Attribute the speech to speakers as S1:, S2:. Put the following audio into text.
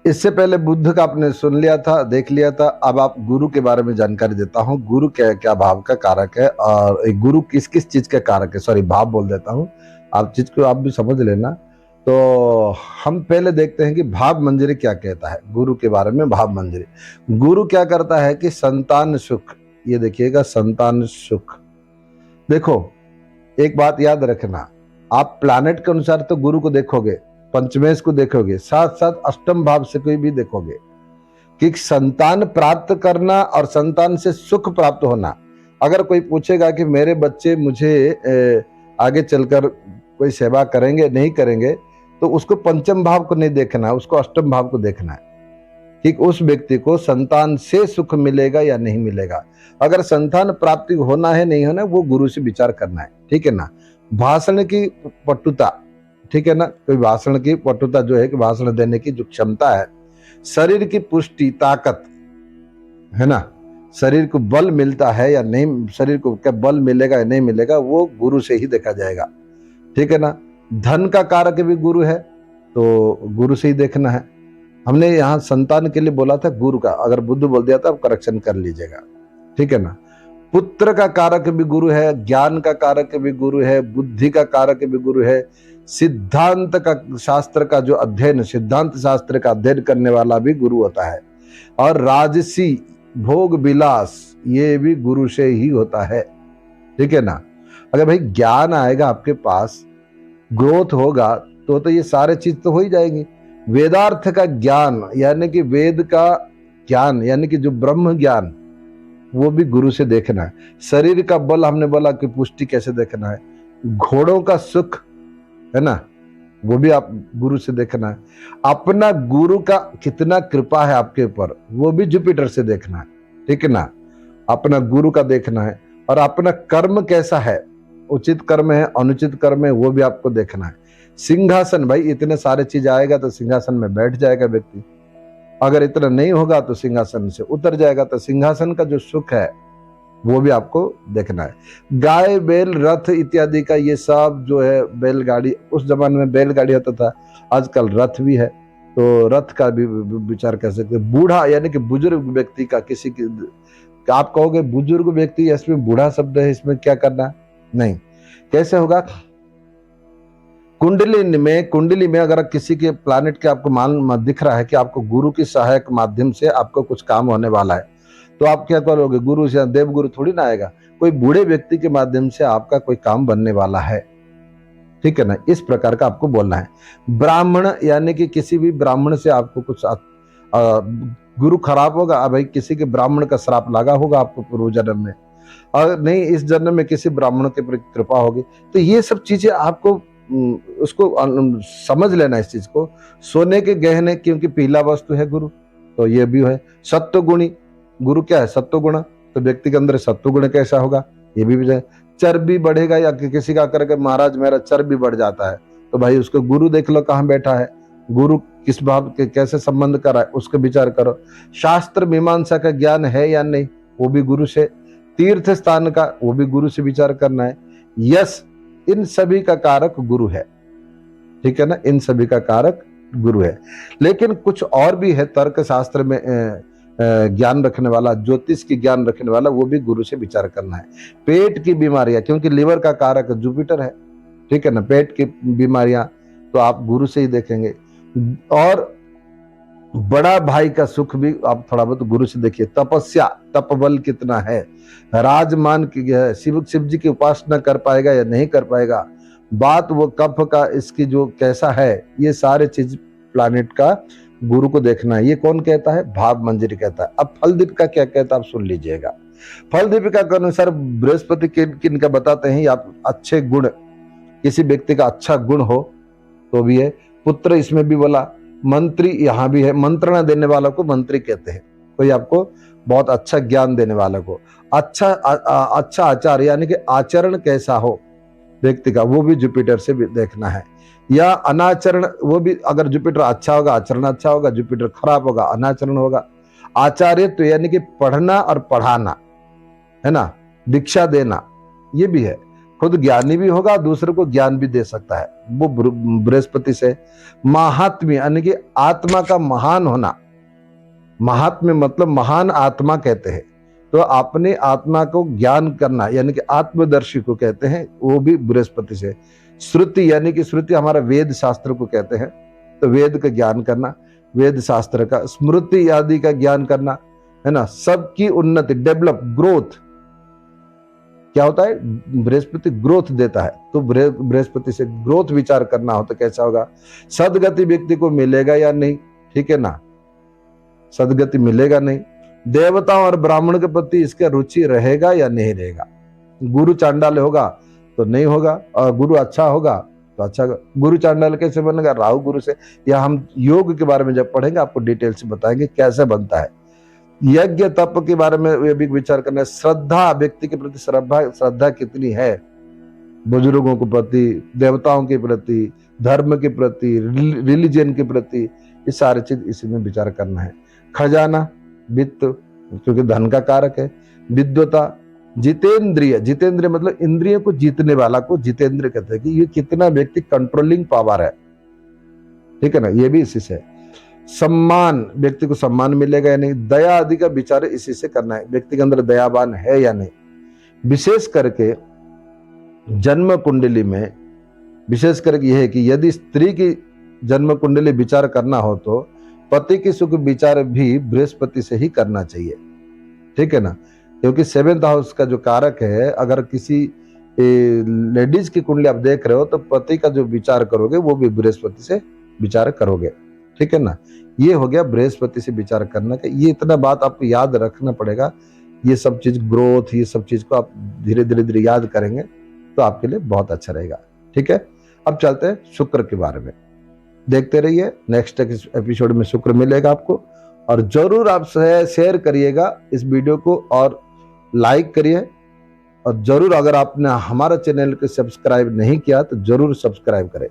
S1: इससे पहले बुद्ध का आपने सुन लिया था, देख लिया था। अब आप गुरु के बारे में जानकारी देता हूँ। गुरु क्या क्या भाव का कारक है और एक गुरु किस किस चीज का कारक है। सॉरी, भाव बोल देता हूँ, आप चीज को आप भी समझ लेना। तो हम पहले देखते हैं कि भाव मंजरी क्या कहता है गुरु के बारे में। भाव मंजरी गुरु क्या करता है कि संतान सुख, ये देखिएगा संतान सुख। देखो, एक बात याद रखना, आप प्लैनेट के अनुसार तो गुरु को देखोगे, पंचमेश को देखोगे, साथ साथ अष्टम भाव से कोई भी देखोगे कि संतान प्राप्त करना और संतान से सुख प्राप्त होना। अगर कोई पूछेगा कि मेरे बच्चे मुझे आगे चलकर कोई सेवा करेंगे नहीं करेंगे, तो उसको पंचम भाव को नहीं देखना है, उसको अष्टम भाव को देखना है कि उस व्यक्ति को संतान से सुख मिलेगा या नहीं मिलेगा। अगर संतान प्राप्ति होना है नहीं होना, वो गुरु से विचार करना है, ठीक है ना। भाषण की पटुता, ठीक है ना, कोई भाषण की पटुता जो है कि भाषण देने की जो क्षमता है, शरीर की पुष्टि ताकत है ना, शरीर को बल मिलता है या नहीं, शरीर को क्या बल मिलेगा या नहीं मिलेगा, वो गुरु से ही देखा जाएगा, ठीक है ना। धन का कारक भी गुरु है, तो गुरु से ही देखना है। हमने यहाँ संतान के लिए बोला था गुरु का, अगर बुद्ध बोल दिया था आप करेक्शन कर लीजिएगा, ठीक है ना। पुत्र का कारक भी गुरु है, ज्ञान का कारक भी गुरु है, बुद्धि का कारक भी गुरु है, सिद्धांत का शास्त्र का जो अध्ययन, सिद्धांत शास्त्र का अध्ययन करने वाला भी गुरु होता है। और राजसी भोग विलास, ये भी गुरु से ही होता है, ठीक है ना। अगर भाई ज्ञान आएगा आपके पास, ग्रोथ होगा, तो ये सारे चीज तो हो ही जाएंगी। वेदार्थ का ज्ञान यानी कि वेद का ज्ञान यानी कि जो ब्रह्म ज्ञान, वो भी गुरु से देखना है। शरीर का बल हमने बोला कि पुष्टि कैसे देखना है। घोड़ों का सुख है ना, वो भी आप गुरु से देखना है। अपना गुरु का कितना कृपा है आपके ऊपर, वो भी जुपिटर से देखना है, ठीक है ना। अपना गुरु का देखना है। और अपना कर्म कैसा है, उचित कर्म है अनुचित कर्म है, वो भी आपको देखना है। सिंहासन, भाई इतने सारे चीज आएगा तो सिंहासन में बैठ जाएगा व्यक्ति, अगर इतना नहीं होगा तो सिंहासन से उतर जाएगा। तो सिंहासन का जो सुख है वो भी आपको देखना है। गाय बैल रथ इत्यादि का, ये सब जो है बैलगाड़ी, उस जमाने में बैलगाड़ी होता था, आजकल रथ भी है, तो रथ का भी विचार कर सकते हैं। बूढ़ा यानी कि बुजुर्ग व्यक्ति का, किसी की आप कहोगे बुजुर्ग व्यक्ति, इसमें बूढ़ा शब्द है, इसमें क्या करना, नहीं, कैसे होगा। कुंडली में अगर किसी के प्लैनेट के आपको मान दिख रहा है कि आपको गुरु की सहायक माध्यम से आपको कुछ काम होने वाला है, तो आप क्या करोगे, गुरु से देव गुरु थोड़ी ना आएगा, कोई बूढ़े व्यक्ति के माध्यम से आपका कोई काम बनने वाला है, ठीक है ना। इस प्रकार का आपको बोलना है। ब्राह्मण यानी कि किसी भी ब्राह्मण से आपको कुछ गुरु खराब होगा, भाई किसी के ब्राह्मण का श्राप लगा होगा आपको पूर्व जन्म में, और नहीं इस जन्म में किसी ब्राह्मण के प्रति कृपा होगी। तो ये सब चीजें आपको उसको समझ लेना इस चीज को। सोने के गहने, क्योंकि पीला वस्तु है गुरु, तो ये भी है। सत्व गुणी, गुरु क्या है, सत्व गुण, तो व्यक्ति के अंदर सत्व गुण कैसा होगा, ये भी है। चर्बी बढ़ेगा, या किसी का करके महाराज मेरा चर्बी बढ़ जाता है, तो भाई उसको गुरु देख लो कहाँ बैठा है, गुरु किस भाव के कैसे संबंध कर रहा है, उसका विचार करो। शास्त्र मीमांसा का ज्ञान है या नहीं, वो भी गुरु से। तीर्थ स्थान का, वो भी गुरु से विचार करना है। यश, इन सभी का कारक गुरु है, ठीक है ना, इन सभी का कारक गुरु है। लेकिन कुछ और भी है तर्क शास्त्र में ज्ञान रखने वाला, ज्योतिष की ज्ञान रखने वाला, वो भी गुरु से विचार करना है। पेट की बीमारियां, क्योंकि लीवर का कारक जुपिटर है, ठीक है ना, पेट की बीमारियां तो आप गुरु से ही देखेंगे। और बड़ा भाई का सुख भी आप थोड़ा बहुत गुरु से देखिए। तपस्या, तपबल कितना है, राजमान की है, शिव जी की उपासना कर पाएगा या नहीं कर पाएगा, बात वो कफ का इसकी जो कैसा है, ये सारे चीज प्लानिट का गुरु को देखना है। ये कौन कहता है, भाव मंजरी कहता है। अब फल दीपिका क्या कहता है आप सुन लीजिएगा। फल दीपिका के अनुसार बृहस्पति किन का बताते हैं, आप अच्छे गुण, किसी व्यक्ति का अच्छा गुण हो तो भी है। पुत्र इसमें भी बोला, मंत्री यहाँ भी है, मंत्रणा देने वालों को मंत्री कहते हैं, कोई आपको बहुत अच्छा ज्ञान देने वालों को। अच्छा अच्छा आचार यानी कि आचरण कैसा हो व्यक्ति का, वो भी जुपिटर से भी देखना है। या अनाचरण, वो भी अगर जुपिटर अच्छा होगा आचरण अच्छा होगा, जुपिटर खराब होगा अनाचरण होगा। आचार्य तो यानी कि पढ़ना और पढ़ाना है ना, दीक्षा देना, ये भी है। खुद ज्ञानी भी होगा, दूसरे को ज्ञान भी दे सकता है, वो बृहस्पति से। महात्म्य यानी कि आत्मा का महान होना, महात्म्य मतलब महान आत्मा कहते हैं। तो अपनी आत्मा को ज्ञान करना यानी कि आत्मदर्शी को कहते हैं, वो भी बृहस्पति से। श्रुति यानी कि श्रुति हमारा वेद शास्त्र को कहते हैं, तो वेद का ज्ञान करना, वेद शास्त्र का, स्मृति आदि का ज्ञान करना, है ना, सबकी उन्नति, डेवलप, ग्रोथ। क्या होता है, बृहस्पति ग्रोथ देता है, तो बृहस्पति से ग्रोथ विचार करना हो तो कैसा होगा, सदगति व्यक्ति को मिलेगा या नहीं, ठीक है ना, सदगति मिलेगा नहीं। देवताओं और ब्राह्मण के प्रति इसका रुचि रहेगा या नहीं रहेगा। गुरु चांडाल होगा तो नहीं होगा, और गुरु अच्छा होगा तो अच्छा। गुरु चांडाल कैसे बनेगा, राहु गुरु से। या हम योग के बारे में जब पढ़ेंगे आपको डिटेल से बताएंगे कैसे बनता है। यज्ञ तप के बारे में भी विचार करना है। श्रद्धा, व्यक्ति के प्रति श्रद्धा कितनी है, बुजुर्गों के प्रति, देवताओं के प्रति, धर्म के प्रति, रिलीजन के प्रति, ये सारी चीज इसी में विचार करना है। खजाना, वित्त, क्योंकि धन का कारक है। विद्वता, जितेंद्रिय, जितेंद्रिय मतलब इंद्रियों को जीतने वाला को जितेंद्रिय कहते हैं, कि ये कितना व्यक्ति कंट्रोलिंग पावर है, ठीक है ना, ये भी इसी से। सम्मान, व्यक्ति को सम्मान मिलेगा या नहीं। दया आदि का विचार इसी से करना है, व्यक्ति के अंदर दयावान है या नहीं। विशेष करके जन्म कुंडली में विशेष करके यह है कि यदि स्त्री की जन्म कुंडली विचार करना हो तो पति की सुख विचार भी बृहस्पति से ही करना चाहिए, ठीक है ना, क्योंकि 7th हाउस का जो कारक है, अगर किसी लेडीज की कुंडली आप देख रहे हो तो पति का जो विचार करोगे वो भी बृहस्पति से विचार करोगे, ठीक है ना। ये हो गया बृहस्पति से विचार करना का। ये इतना बात आपको याद रखना पड़ेगा, ये सब चीज ग्रोथ, ये सब चीज को आप धीरे धीरे याद करेंगे तो आपके लिए बहुत अच्छा रहेगा, ठीक है। अब चलते हैं शुक्र के बारे में, देखते रहिए। नेक्स्ट एपिसोड में शुक्र मिलेगा आपको, और जरूर आप शेयर करिएगा इस वीडियो को और लाइक करिए, और जरूर अगर आपने हमारा चैनल को सब्सक्राइब नहीं किया तो जरूर सब्सक्राइब करें।